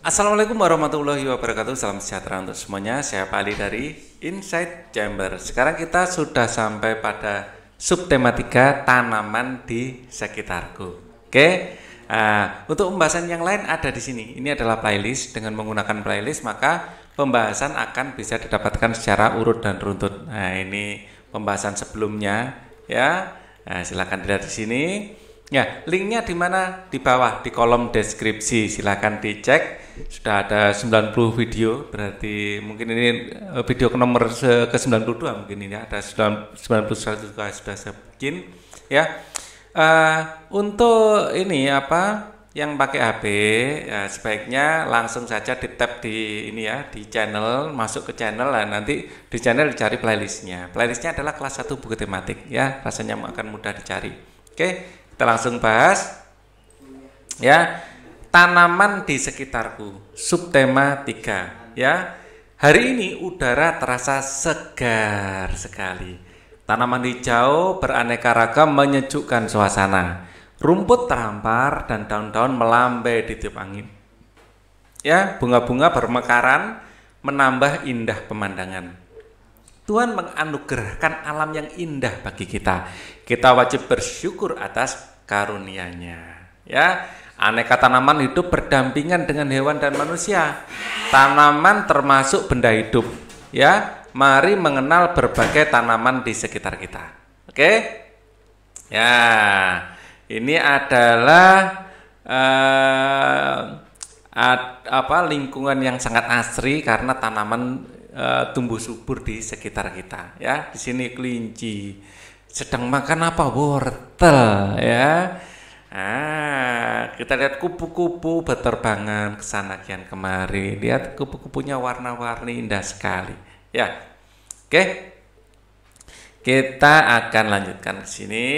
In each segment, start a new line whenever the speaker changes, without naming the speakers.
Assalamualaikum warahmatullahi wabarakatuh. Salam sejahtera untuk semuanya. Saya Pak Ali dari Insight Chamber. Sekarang kita sudah sampai pada subtematika tanaman di sekitarku. Oke. Untuk pembahasan yang lain ada di sini. Ini adalah playlist. Dengan menggunakan playlist maka pembahasan akan bisa didapatkan secara urut dan runtut. Nah, ini pembahasan sebelumnya ya. Silakan dilihat di sini. Ya, linknya di mana? Di bawah di kolom deskripsi. Silakan dicek. Sudah ada 90 video, berarti mungkin ini video ke nomor ke-92 mungkin ini ada 91 juga sudah saya bikin ya. Untuk ini apa yang pakai HP ya, sebaiknya langsung saja di tab di ini ya, di channel, masuk ke channel lah, nanti di channel dicari playlistnya. Playlistnya adalah kelas 1 buku tematik ya, rasanya akan mudah dicari. Oke, kita langsung bahas ya. Tanaman di sekitarku, subtema 3 ya. Hari ini udara terasa segar sekali. Tanaman hijau beraneka ragam menyejukkan suasana. Rumput terampar dan daun-daun melambai di tiup angin. Ya, bunga-bunga bermekaran menambah indah pemandangan. Tuhan menganugerahkan alam yang indah bagi kita. Kita wajib bersyukur atas karunia-Nya. Ya. Aneka tanaman hidup berdampingan dengan hewan dan manusia. Tanaman termasuk benda hidup. Ya, mari mengenal berbagai tanaman di sekitar kita. Oke? Ya, ini adalah lingkungan yang sangat asri karena tanaman tumbuh subur di sekitar kita. Ya, di sini kelinci sedang makan apa? Wortel. Ya. Kita lihat kupu-kupu berterbangan ke sana kian kemari. Lihat kupu-kupunya warna-warni indah sekali. Ya. Oke. Kita akan lanjutkan ke sini.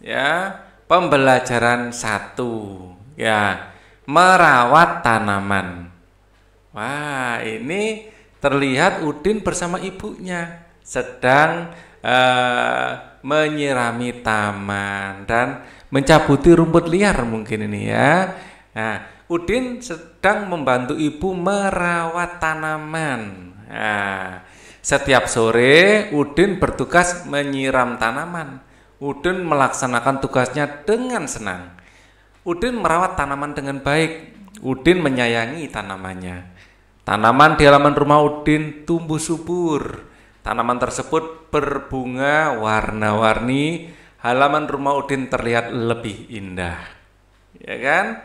Ya, pembelajaran 1. Ya, merawat tanaman. Wah, ini terlihat Udin bersama ibunya sedang menyirami taman dan mencabuti rumput liar mungkin ini ya. Nah, Udin sedang membantu ibu merawat tanaman. Nah, setiap sore Udin bertugas menyiram tanaman. Udin melaksanakan tugasnya dengan senang. Udin merawat tanaman dengan baik. Udin menyayangi tanamannya. Tanaman di halaman rumah Udin tumbuh subur. Tanaman tersebut berbunga warna-warni. Halaman rumah Udin terlihat lebih indah. Ya kan?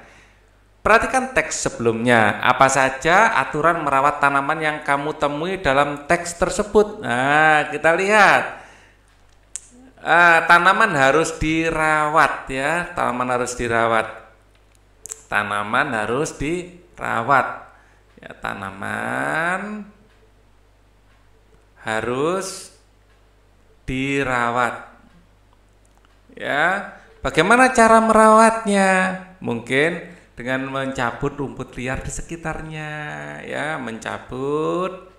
Perhatikan teks sebelumnya. Apa saja aturan merawat tanaman yang kamu temui dalam teks tersebut? Nah, kita lihat. Tanaman harus dirawat ya. Tanaman harus dirawat. Tanaman harus dirawat. Ya, tanaman harus dirawat. Ya, bagaimana cara merawatnya? Mungkin dengan mencabut rumput liar di sekitarnya, ya, mencabut.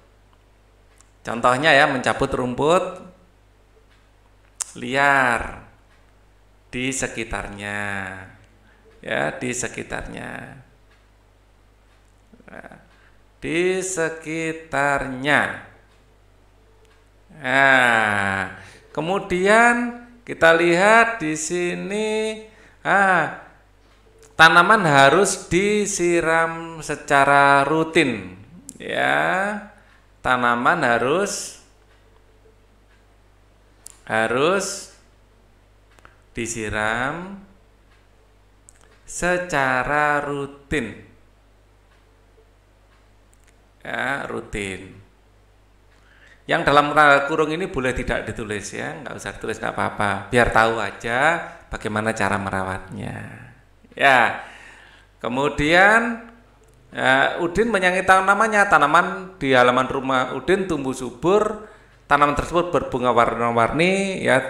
Contohnya ya, mencabut rumput liar di sekitarnya. Ya, di sekitarnya. Nah, di sekitarnya. Nah, kemudian kita lihat di sini, tanaman harus disiram secara rutin, ya. Tanaman harus disiram secara rutin, ya, rutin. Yang dalam kurung ini boleh tidak ditulis ya, nggak usah ditulis, nggak apa-apa. Biar tahu aja bagaimana cara merawatnya. Ya, kemudian Udin menyayangi tanamannya. Tanaman di halaman rumah Udin tumbuh subur. Tanaman tersebut berbunga warna-warni. Ya,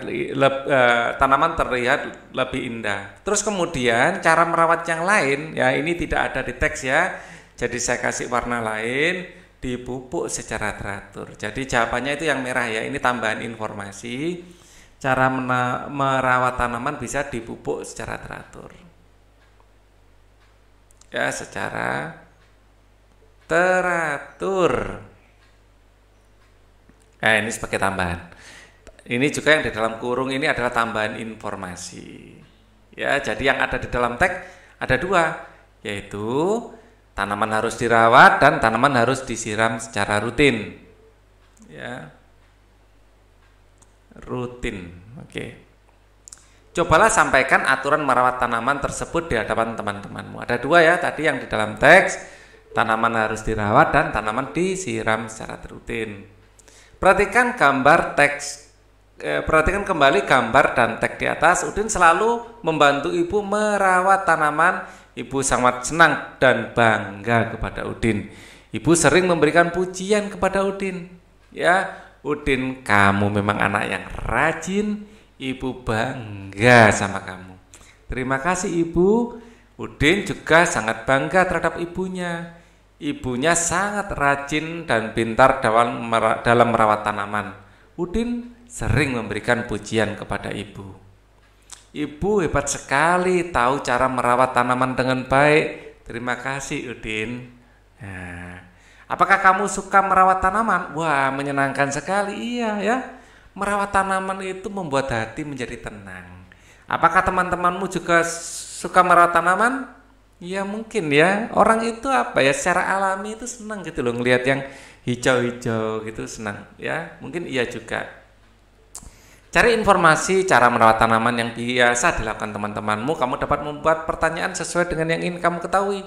tanaman terlihat lebih indah. Terus kemudian cara merawat yang lain, ya ini tidak ada di teks ya. Jadi saya kasih warna lain. Dipupuk secara teratur. Jadi jawabannya itu yang merah ya. Ini tambahan informasi. Cara merawat tanaman bisa dipupuk secara teratur. Ya, secara teratur. Nah, ini sebagai tambahan. Ini juga yang di dalam kurung ini adalah tambahan informasi. Ya, jadi yang ada di dalam teks ada dua, yaitu tanaman harus dirawat dan tanaman harus disiram secara rutin. Ya. Rutin. Oke. Cobalah sampaikan aturan merawat tanaman tersebut di hadapan teman-temanmu. Ada dua ya, tadi yang di dalam teks, tanaman harus dirawat dan tanaman disiram secara rutin. Perhatikan gambar teks, perhatikan kembali gambar dan teks di atas. Udin selalu membantu ibu merawat tanaman. Ibu sangat senang dan bangga kepada Udin. Ibu sering memberikan pujian kepada Udin. Ya, Udin, kamu memang anak yang rajin. Ibu bangga sama kamu. Terima kasih ibu. Udin juga sangat bangga terhadap ibunya. Ibunya sangat rajin dan pintar dalam merawat tanaman. Udin sering memberikan pujian kepada ibu. Ibu hebat sekali, tahu cara merawat tanaman dengan baik. Terima kasih Udin. Nah, apakah kamu suka merawat tanaman? Wah, menyenangkan sekali. Iya ya. Merawat tanaman itu membuat hati menjadi tenang. Apakah teman-temanmu juga suka merawat tanaman? Ya mungkin ya. Orang itu apa ya, secara alami itu senang gitu loh, ngelihat yang hijau-hijau gitu senang. Ya mungkin iya juga. Cari informasi cara merawat tanaman yang biasa dilakukan teman-temanmu. Kamu dapat membuat pertanyaan sesuai dengan yang ingin kamu ketahui.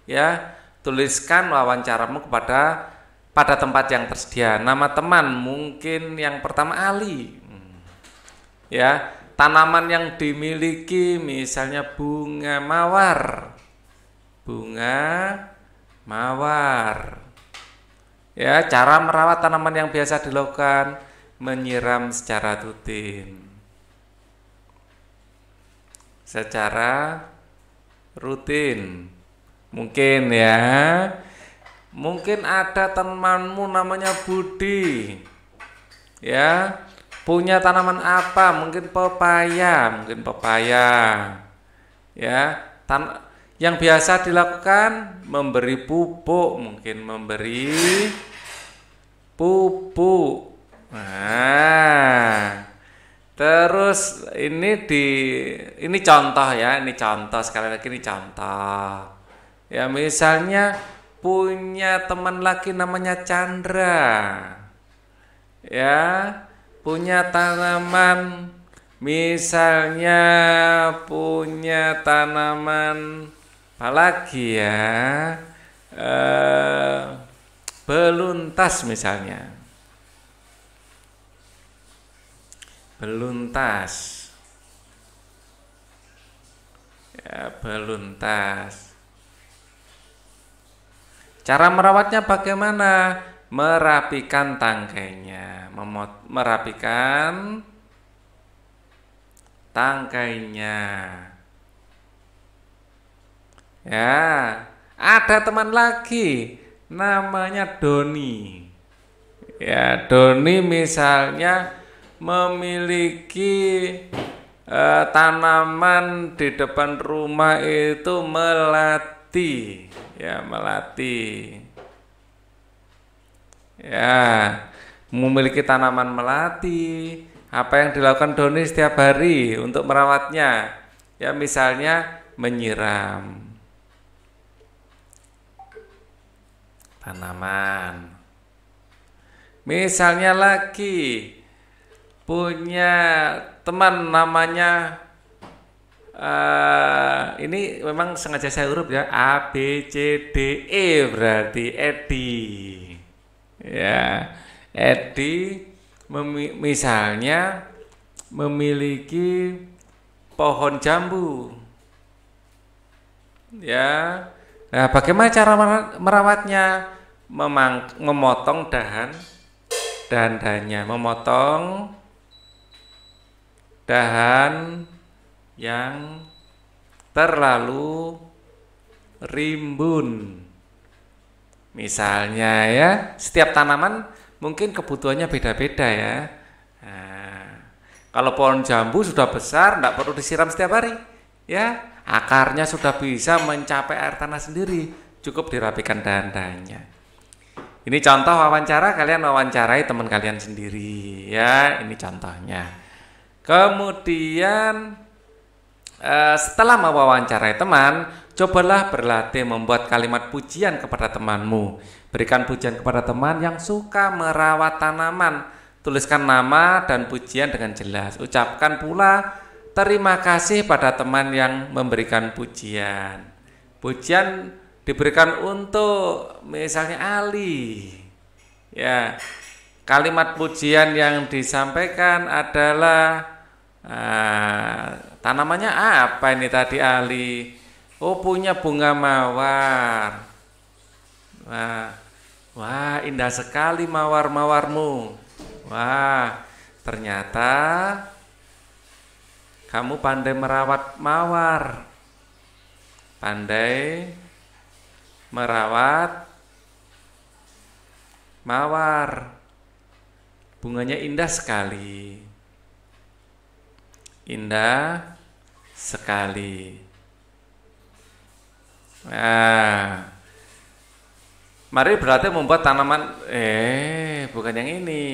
Ya, tuliskan wawancaramu pada tempat yang tersedia. Nama teman mungkin yang pertama Ali. Ya, tanaman yang dimiliki misalnya bunga mawar. Bunga mawar. Ya, cara merawat tanaman yang biasa dilakukan, menyiram secara rutin. Secara rutin. Mungkin ya. Mungkin ada temanmu namanya Budi, ya, punya tanaman apa? Mungkin pepaya, ya. Yang biasa dilakukan memberi pupuk, mungkin memberi pupuk. Nah, terus ini contoh ya, ini contoh sekali lagi ini contoh. Ya misalnya punya teman lagi namanya Chandra, ya, punya tanaman, misalnya punya tanaman apa lagi ya, beluntas misalnya, beluntas, ya, beluntas. Cara merawatnya bagaimana? Merapikan tangkainya, merapikan tangkainya. Ya, ada teman lagi namanya Doni. Ya, Doni misalnya memiliki tanaman di depan rumah itu melati. Ya, melati. Ya, memiliki tanaman melati. Apa yang dilakukan Doni setiap hari untuk merawatnya? Ya, misalnya menyiram tanaman. Misalnya lagi punya teman namanya ini memang sengaja saya huruf ya, A B C D E, berarti Edi. Ya, Edi misalnya memiliki pohon jambu. Ya. Nah, bagaimana cara merawatnya? Memotong dahan-dahannya, memotong dahan yang terlalu rimbun. Misalnya ya, setiap tanaman mungkin kebutuhannya beda-beda ya. Nah, kalau pohon jambu sudah besar, tidak perlu disiram setiap hari. Ya, akarnya sudah bisa mencapai air tanah sendiri. cukup dirapikan dahan-dahannya. Ini contoh wawancara, kalian wawancarai teman kalian sendiri ya, ini contohnya. Kemudian setelah mewawancarai teman, cobalah berlatih membuat kalimat pujian kepada temanmu. Berikan pujian kepada teman yang suka merawat tanaman. Tuliskan nama dan pujian dengan jelas. Ucapkan pula terima kasih pada teman yang memberikan pujian. Pujian diberikan untuk misalnya Ali. Ya, kalimat pujian yang disampaikan adalah tanamannya apa ini tadi Ali? Oh, punya bunga mawar. Wah, indah sekali mawar-mawarmu. Wah, ternyata kamu pandai merawat mawar. Pandai merawat mawar. Bunganya indah sekali. Indah sekali. Nah, mari berarti membuat tanaman bukan yang ini.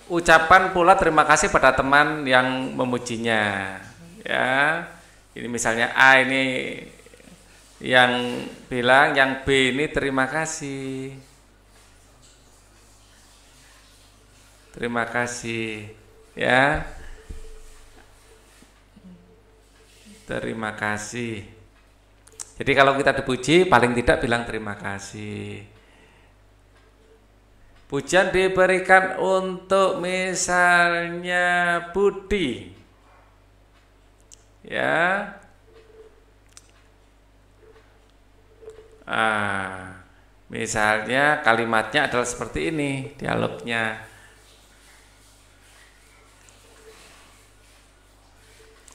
Ucapan pula terima kasih pada teman yang memujinya. Ya. Ini misalnya A ini yang bilang, yang B ini terima kasih. Terima kasih. Ya. Terima kasih. Jadi kalau kita dipuji paling tidak bilang terima kasih. Pujian diberikan untuk misalnya Budi. Ya. Misalnya kalimatnya adalah seperti ini, dialognya.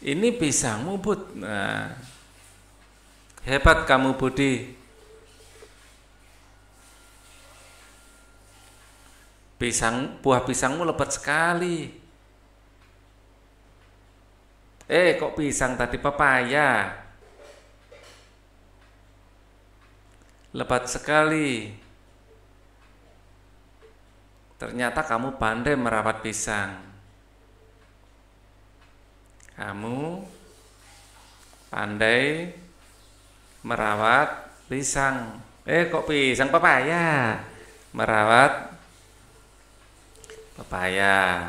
Ini pisangmu, Bud. Nah, hebat kamu, Budi. Buah pisangmu lebat sekali. Kok pisang tadi, pepaya. Lebat sekali. Ternyata kamu pandai merawat pisang. Kamu pandai merawat pisang. Kok pisang, pepaya. Merawat pepaya.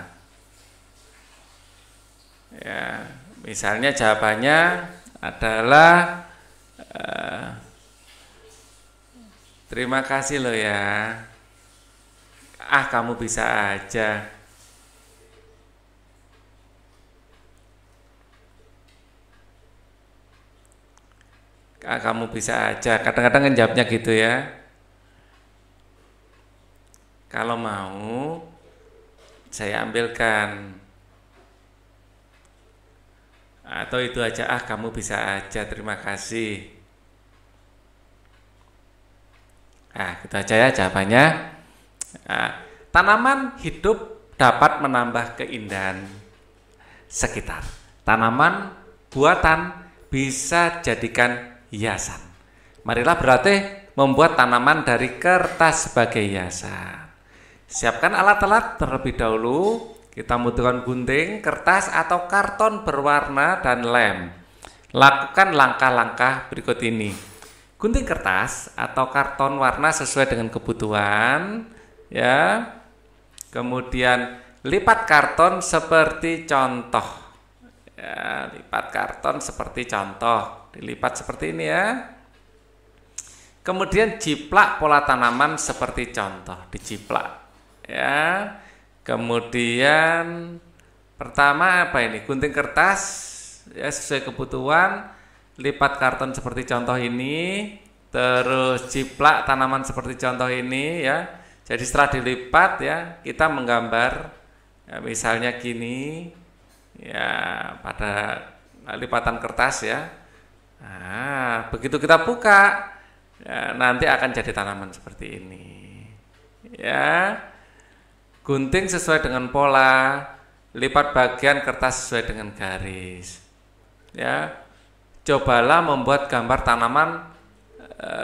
Ya, misalnya jawabannya adalah terima kasih loh ya. Kamu bisa aja. Kamu bisa aja. Kadang-kadang kan jawabnya gitu ya. Kalau mau saya ambilkan. Atau itu aja, kamu bisa aja, terima kasih. Gitu aja ya jawabannya. Tanaman hidup dapat menambah keindahan sekitar. Tanaman buatan bisa jadikan hiasan. Marilah berarti membuat tanaman dari kertas sebagai hiasan. Siapkan alat-alat terlebih dahulu. Kita membutuhkan gunting, kertas atau karton berwarna dan lem. Lakukan langkah-langkah berikut ini. Gunting kertas atau karton warna sesuai dengan kebutuhan, ya. Kemudian lipat karton seperti contoh. Ya, lipat karton seperti contoh. Dilipat seperti ini ya. Kemudian jiplak pola tanaman seperti contoh, dijiplak. Ya. Kemudian pertama apa ini? Gunting kertas ya sesuai kebutuhan, lipat karton seperti contoh ini, terus jiplak tanaman seperti contoh ini ya. Jadi setelah dilipat ya, kita menggambar ya, misalnya gini ya pada lipatan kertas ya. Nah, begitu kita buka ya, nanti akan jadi tanaman seperti ini. Ya. Gunting sesuai dengan pola, lipat bagian kertas sesuai dengan garis. Ya, cobalah membuat gambar tanaman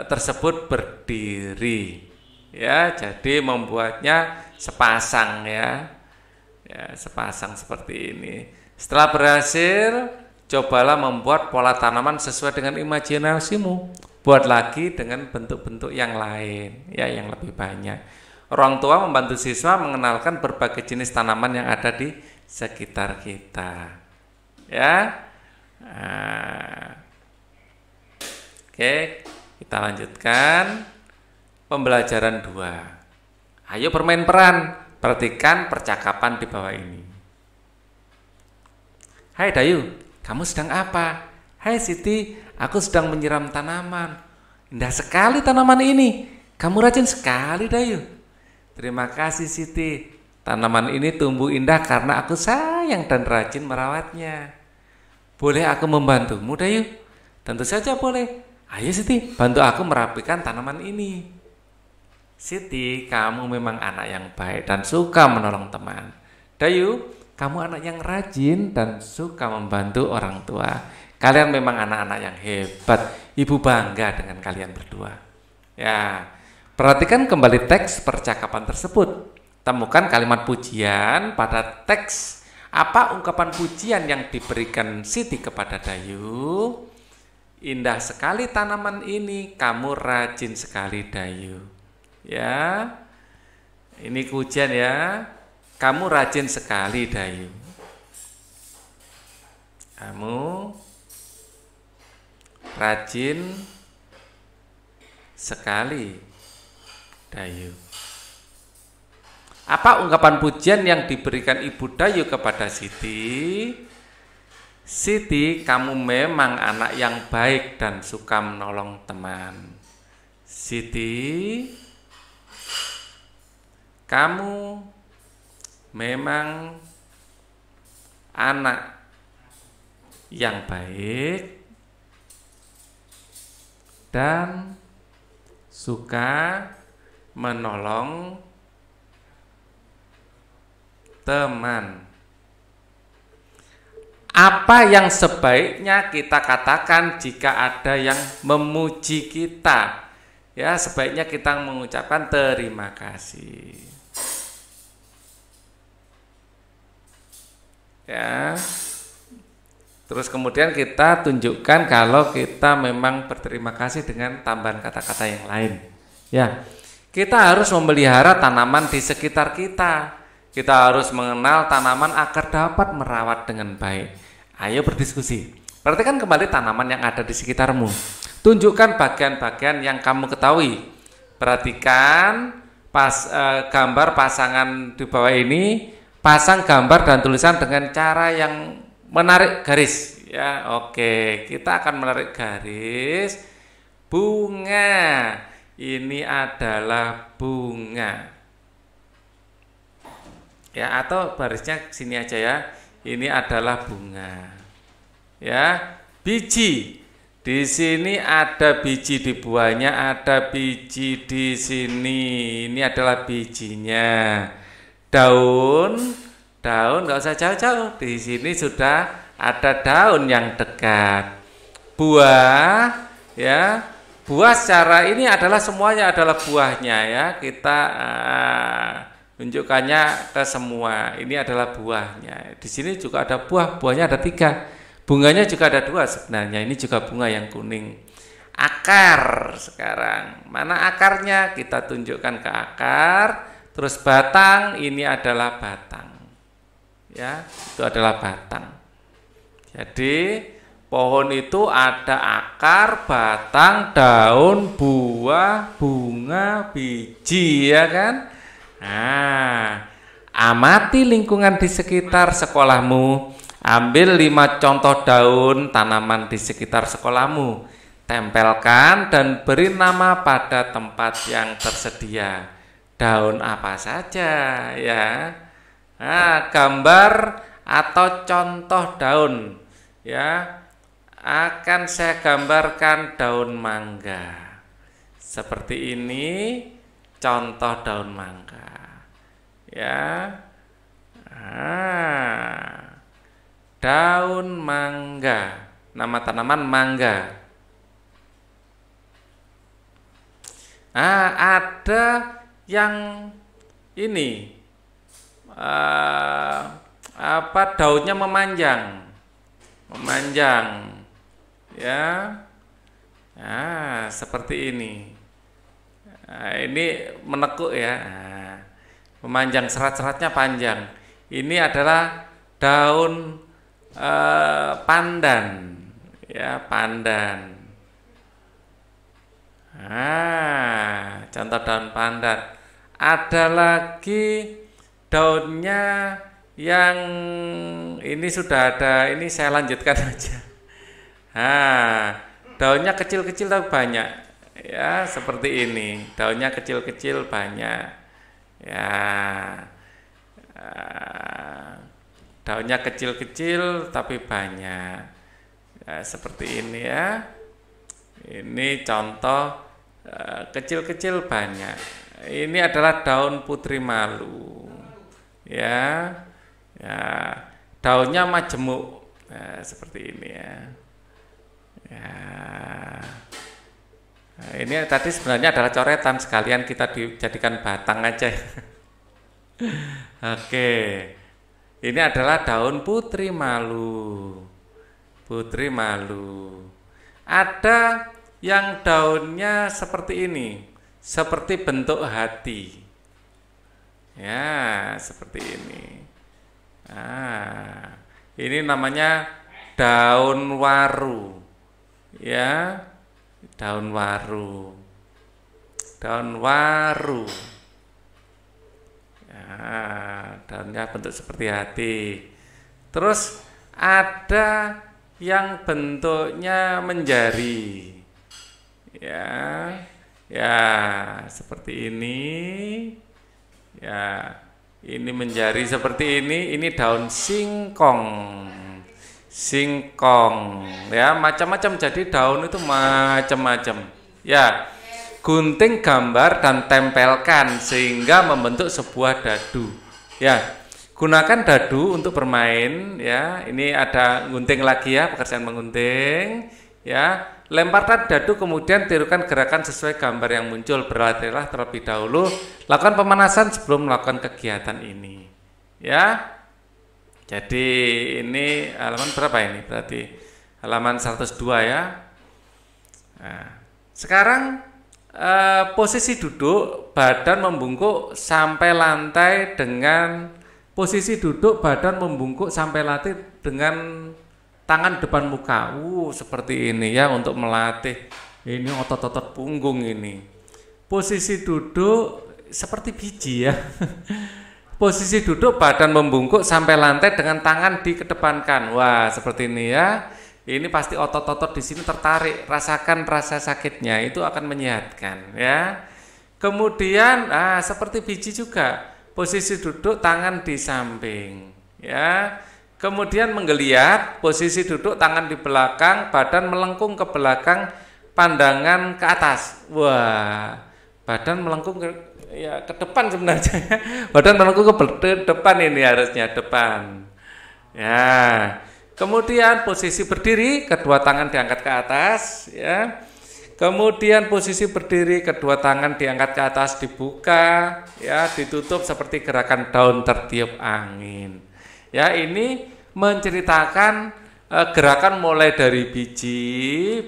tersebut berdiri. Ya, jadi membuatnya sepasang ya. Ya, sepasang seperti ini. Setelah berhasil, cobalah membuat pola tanaman sesuai dengan imajinasimu. Buat lagi dengan bentuk-bentuk yang lain, ya, yang lebih banyak. Orang tua membantu siswa mengenalkan berbagai jenis tanaman yang ada di sekitar kita. Ya. Nah. Oke, kita lanjutkan pembelajaran 2. Ayo bermain peran, perhatikan percakapan di bawah ini. Hai Dayu, kamu sedang apa? Hai Siti, aku sedang menyiram tanaman. Indah sekali tanaman ini. Kamu rajin sekali Dayu. Terima kasih Siti. Tanaman ini tumbuh indah karena aku sayang dan rajin merawatnya. Boleh aku membantumu Dayu? Tentu saja boleh. Ayo Siti, bantu aku merapikan tanaman ini. Siti, kamu memang anak yang baik dan suka menolong teman. Dayu, kamu anak yang rajin dan suka membantu orang tua. Kalian memang anak-anak yang hebat. Ibu bangga dengan kalian berdua. Ya, perhatikan kembali teks percakapan tersebut. Temukan kalimat pujian pada teks. Apa ungkapan pujian yang diberikan Siti kepada Dayu? Indah sekali tanaman ini, kamu rajin sekali Dayu. Ya, ini pujian ya. Kamu rajin sekali Dayu. Kamu rajin sekali Dayu. Apa ungkapan pujian yang diberikan Ibu Dayu kepada Siti? Siti, kamu memang anak yang baik dan suka menolong teman. Siti, kamu memang anak yang baik dan suka menolong teman. Apa yang sebaiknya kita katakan jika ada yang memuji kita? Ya, sebaiknya kita mengucapkan terima kasih. Ya. Terus kemudian kita tunjukkan kalau kita memang berterima kasih dengan tambahan kata-kata yang lain. Ya. Kita harus memelihara tanaman di sekitar kita. Kita harus mengenal tanaman agar dapat merawat dengan baik. Ayo berdiskusi. Perhatikan kembali tanaman yang ada di sekitarmu. Tunjukkan bagian-bagian yang kamu ketahui. Perhatikan gambar pasangan di bawah ini. Pasang gambar dan tulisan dengan cara yang menarik garis. Ya, oke. Kita akan menarik garis. Bunga. Ini adalah bunga. Ya, atau barisnya sini aja ya. Ini adalah bunga. Ya, biji. Di sini ada biji di buahnya, ada biji di sini. Ini adalah bijinya. Daun nggak usah jauh-jauh. Di sini sudah ada daun yang dekat. Buah, ya. Buah secara ini adalah semuanya adalah buahnya ya. Kita tunjukkannya ke semua. Ini adalah buahnya. Di sini juga ada buahnya ada 3. Bunganya juga ada 2 sebenarnya. Ini juga bunga yang kuning. Akar sekarang. Mana akarnya? Kita tunjukkan ke akar. Terus batang, ini adalah batang. Ya, itu adalah batang. Jadi pohon itu ada akar, batang, daun, buah, bunga, biji, ya kan? Nah, amati lingkungan di sekitar sekolahmu. Ambil 5 contoh daun tanaman di sekitar sekolahmu. Tempelkan dan beri nama pada tempat yang tersedia. Daun apa saja ya. Nah, gambar atau contoh daun ya. Akan saya gambarkan daun mangga. Seperti ini contoh daun mangga. Ya. Daun mangga. Nama tanaman mangga. Ada yang ini daunnya memanjang, ya. Seperti ini. Ini menekuk ya. Memanjang, serat-seratnya panjang. Ini adalah daun pandan, ya, pandan. Contoh daun pandan. Ada lagi daunnya yang ini sudah ada, ini saya lanjutkan aja. Daunnya kecil-kecil tapi banyak, ya, seperti ini. Daunnya kecil-kecil banyak, ya. Daunnya kecil-kecil tapi banyak, ya, seperti ini ya. Ini contoh kecil-kecil banyak. Ini adalah daun putri malu, ya, ya. Daunnya majemuk, seperti ini ya. Ini tadi sebenarnya adalah coretan, sekalian kita dijadikan batang aja. Oke. Ini adalah daun putri malu. Putri malu. Ada yang daunnya seperti ini, seperti bentuk hati. Ya, seperti ini. Ini namanya daun waru. Ya, daun waru. Daun waru. Daunnya bentuk seperti hati. Terus ada yang bentuknya menjari, ya, ya, seperti ini, ya, ini menjari seperti ini. Ini daun singkong, ya, macam-macam. Jadi daun itu macam-macam, ya. Gunting, gambar, dan tempelkan sehingga membentuk sebuah dadu. Ya, gunakan dadu untuk bermain. Ya, ini ada gunting lagi ya, pekerjaan menggunting. Ya, lemparkan dadu kemudian tirukan gerakan sesuai gambar yang muncul. Berlatihlah terlebih dahulu. Lakukan pemanasan sebelum melakukan kegiatan ini. Ya, jadi ini halaman berapa ini? Berarti halaman 102 ya. Nah, sekarang posisi duduk, badan membungkuk sampai lantai dengan posisi duduk, badan membungkuk sampai lantai dengan tangan depan muka. Seperti ini ya, untuk melatih ini otot-otot punggung ini. Posisi duduk seperti biji ya. Posisi duduk, badan membungkuk sampai lantai dengan tangan dikedepankan. Seperti ini ya. Ini pasti otot-otot di sini tertarik, rasakan rasa sakitnya, itu akan menyehatkan ya. Kemudian seperti biji juga, posisi duduk tangan di samping ya. Kemudian menggeliat, posisi duduk tangan di belakang, badan melengkung ke belakang, pandangan ke atas. Badan melengkung ke depan sebenarnya. Badan melengkung ke depan, ini harusnya depan. Ya. Kemudian posisi berdiri, kedua tangan diangkat ke atas, ya. Kemudian posisi berdiri, kedua tangan diangkat ke atas, dibuka, ya, ditutup seperti gerakan daun tertiup angin. Ya, ini menceritakan gerakan mulai dari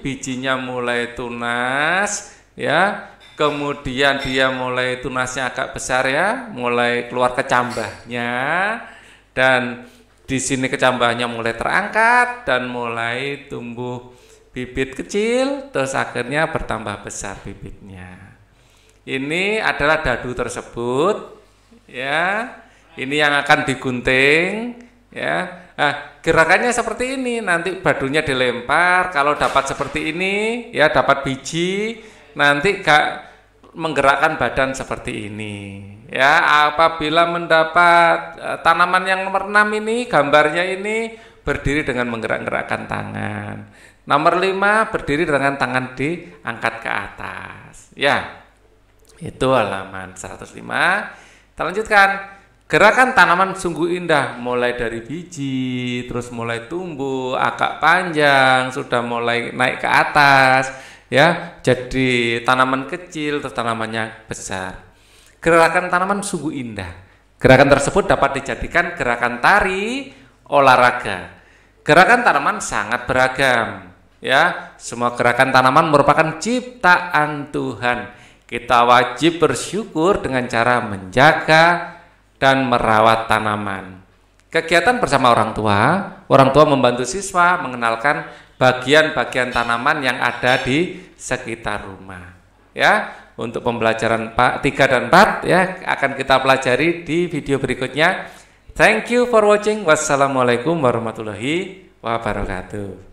bijinya mulai tunas, ya. Kemudian dia mulai tunasnya agak besar ya, mulai keluar kecambahnya, dan di sini kecambahnya mulai terangkat dan mulai tumbuh bibit kecil, terus akhirnya bertambah besar bibitnya. Ini adalah dadu tersebut, ya. Ini yang akan digunting, ya. Gerakannya seperti ini. Nanti badunya dilempar. Kalau dapat seperti ini, ya, dapat biji, nanti menggerakkan badan seperti ini. Ya, apabila mendapat tanaman yang nomor 6 ini, gambarnya ini berdiri dengan menggerak-gerakkan tangan. Nomor 5 berdiri dengan tangan diangkat ke atas. Ya, itu halaman 105. Kita lanjutkan. Gerakan tanaman sungguh indah, mulai dari biji, terus mulai tumbuh, agak panjang, sudah mulai naik ke atas. ya, jadi tanaman kecil terus tanamannya besar. Gerakan tanaman sungguh indah. Gerakan tersebut dapat dijadikan gerakan tari olahraga. Gerakan tanaman sangat beragam, ya. Semua gerakan tanaman merupakan ciptaan Tuhan. Kita wajib bersyukur dengan cara menjaga dan merawat tanaman. Kegiatan bersama orang tua membantu siswa mengenalkan bagian-bagian tanaman yang ada di sekitar rumah. Ya, untuk pembelajaran 3 dan 4 ya akan kita pelajari di video berikutnya. Thank you for watching. Wassalamualaikum warahmatullahi wabarakatuh.